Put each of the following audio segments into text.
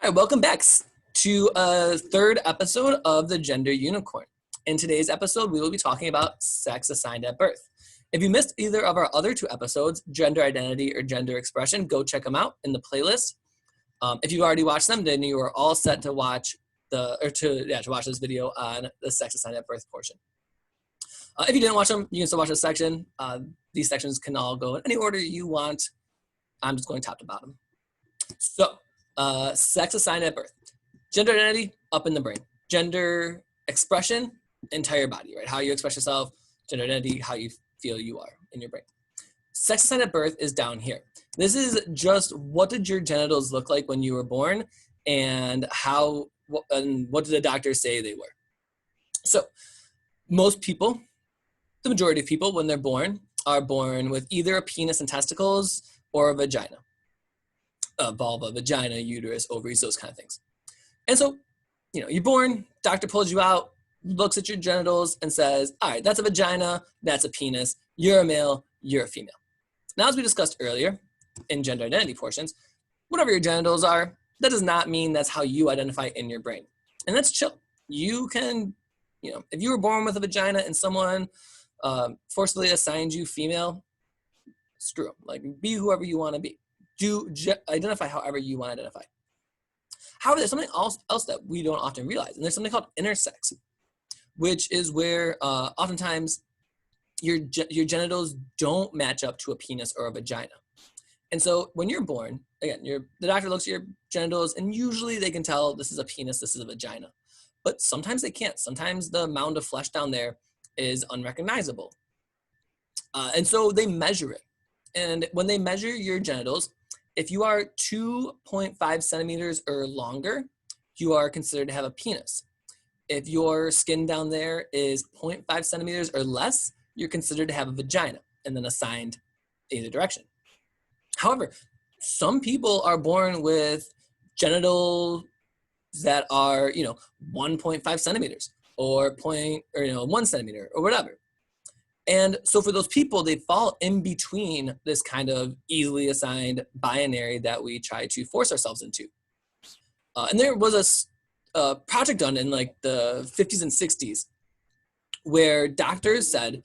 All right, welcome back to a third episode of the Gender Unicorn. In today's episode, we will be talking about sex assigned at birth. If you missed either of our other two episodes, gender identity or gender expression, go check them out in the playlist. If you've already watched them, then you are all set to watch to watch this video on the sex assigned at birth portion. If you didn't watch them, you can still watch this section. These sections can all go in any order you want. I'm just going top to bottom. So, sex assigned at birth. Gender identity, up in the brain. Gender expression, entire body, right? How you express yourself, gender identity, how you feel you are in your brain. Sex assigned at birth is down here. This is just what did your genitals look like when you were born and what did the doctors say they were? So, most people, the majority of people when they're born, are born with either a penis and testicles or a vagina. Vulva, vagina, uterus, ovaries, those kind of things. And so, you're born, doctor pulls you out, looks at your genitals and says, all right, that's a vagina, that's a penis, you're a male, you're a female. Now, as we discussed earlier in gender identity portions, whatever your genitals are, that does not mean that's how you identify in your brain. And that's chill. You can, if you were born with a vagina and someone forcefully assigned you female, screw them. Like, be whoever you want to be. Identify however you want to identify. However, there's something else that we don't often realize, and there's something called intersex, which is where oftentimes your genitals don't match up to a penis or a vagina. And so when you're born, again, the doctor looks at your genitals, and usually they can tell this is a penis, this is a vagina. But sometimes they can't. Sometimes the mound of flesh down there is unrecognizable. And so they measure it. And when they measure your genitals, if you are 2.5 centimeters or longer, you are considered to have a penis. If your skin down there is 0.5 centimeters or less, you're considered to have a vagina and then assigned either direction. However, some people are born with genitals that are, 1.5 centimeters or 1 centimeter or whatever. And so for those people, they fall in between this kind of easily assigned binary that we try to force ourselves into. And there was a project done in like the 50s and 60s where doctors said,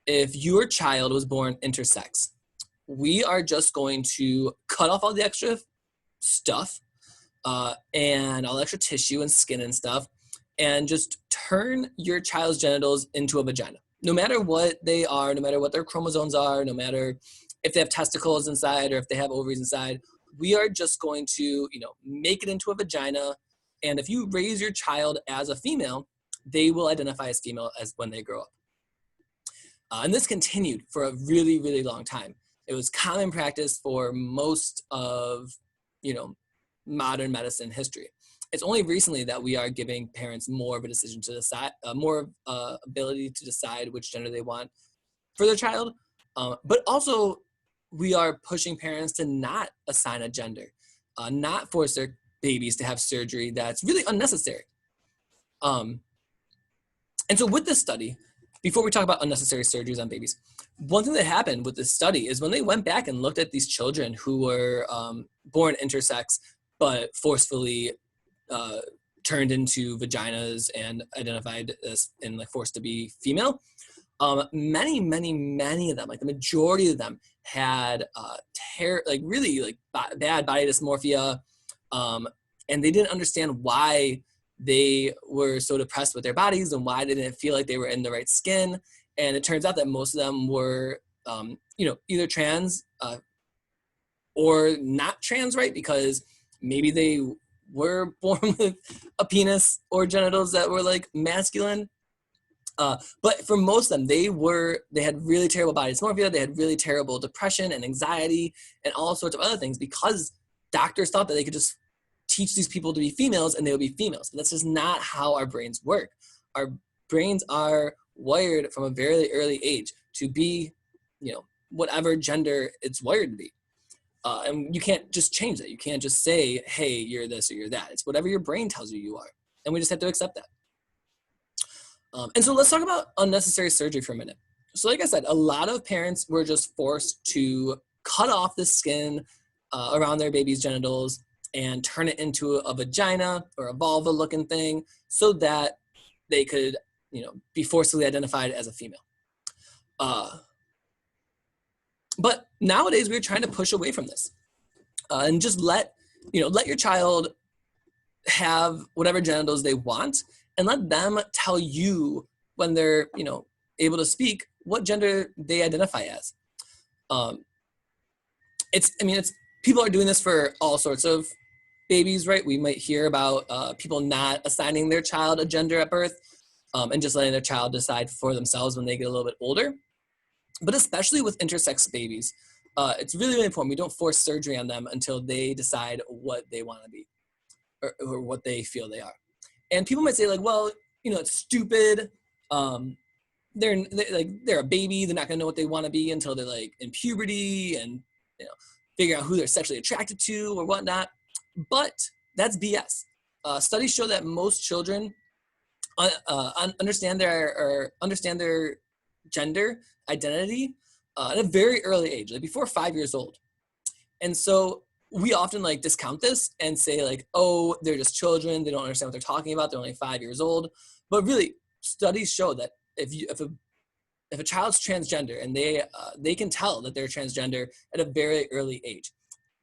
if your child was born intersex, we are just going to cut off all the extra stuff and all the extra tissue and skin and stuff and just turn your child's genitals into a vagina. No matter what they are, no matter what their chromosomes are, no matter if they have testicles inside or if they have ovaries inside, we are just going to, make it into a vagina. And if you raise your child as a female, they will identify as female as when they grow up. And this continued for a really, really long time. It was common practice for most of, modern medicine history. It's only recently that we are giving parents more of a decision to decide, more ability to decide which gender they want for their child. But also, we are pushing parents to not assign a gender, not force their babies to have surgery that's really unnecessary. And so with this study, before we talk about unnecessary surgeries on babies, one thing that happened with this study is when they went back and looked at these children who were born intersex, but forcefully turned into vaginas and identified as and forced to be female. Many of them, like the majority of them, had really bad body dysmorphia, and they didn't understand why they were so depressed with their bodies and why they didn't feel like they were in the right skin. And it turns out that most of them were, either trans or not trans, right? Because maybe they were born with a penis or genitals that were masculine. But for most of them, they had really terrible body dysmorphia. They had really terrible depression and anxiety and all sorts of other things because doctors thought that they could just teach these people to be females and they would be females. But that's just not how our brains work. Our brains are wired from a very early age to be, whatever gender it's wired to be. And you can't just change that. You can't just say, hey, you're this or you're that. It's whatever your brain tells you you are. And we just have to accept that. And so let's talk about unnecessary surgery for a minute. So like I said, a lot of parents were just forced to cut off the skin around their baby's genitals and turn it into a vagina or a vulva looking thing so that they could, be forcibly identified as a female. But nowadays we're trying to push away from this and just let your child have whatever genitals they want and let them tell you when they're, able to speak what gender they identify as. It's people are doing this for all sorts of babies, right? We might hear about people not assigning their child a gender at birth and just letting their child decide for themselves when they get a little bit older. But especially with intersex babies, it's really, really important. We don't force surgery on them until they decide what they want to be or what they feel they are. And people might say like, well, it's stupid. They're a baby. They're not gonna know what they want to be until they're like in puberty and figure out who they're sexually attracted to or whatnot. But that's BS. Studies show that most children understand their gender identity at a very early age, like before 5 years old. And so we often like discount this and say like, oh, they're just children. They don't understand what they're talking about. They're only 5 years old. But really, studies show that if a child's transgender and they can tell that they're transgender at a very early age,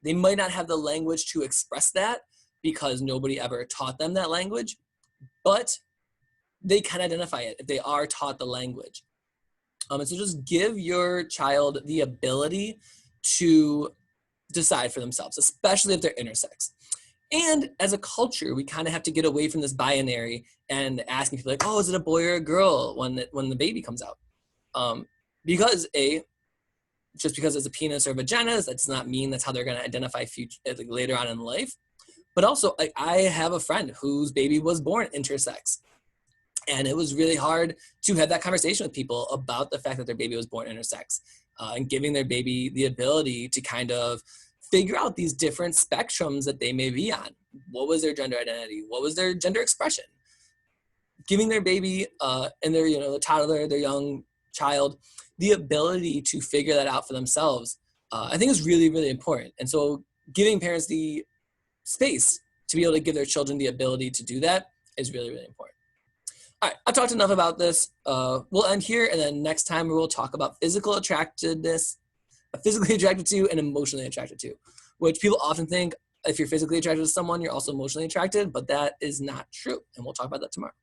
they might not have the language to express that because nobody ever taught them that language, but they can identify it if they are taught the language. And so just give your child the ability to decide for themselves, especially if they're intersex. And as a culture, we kind of have to get away from this binary and asking people like, oh, is it a boy or a girl when the baby comes out? Because just because it's a penis or vagina, that does not mean that's how they're going to identify later on in life. But also, I have a friend whose baby was born intersex. And it was really hard to have that conversation with people about the fact that their baby was born intersex and giving their baby the ability to kind of figure out these different spectrums that they may be on. What was their gender identity? What was their gender expression? Giving their baby and their, the toddler, their young child, the ability to figure that out for themselves, I think is really, really important. And so giving parents the space to be able to give their children the ability to do that is really, really important. All right, I've talked enough about this. We'll end here, and then next time we will talk about physically attracted to and emotionally attracted to, which people often think if you're physically attracted to someone, you're also emotionally attracted, but that is not true. And we'll talk about that tomorrow.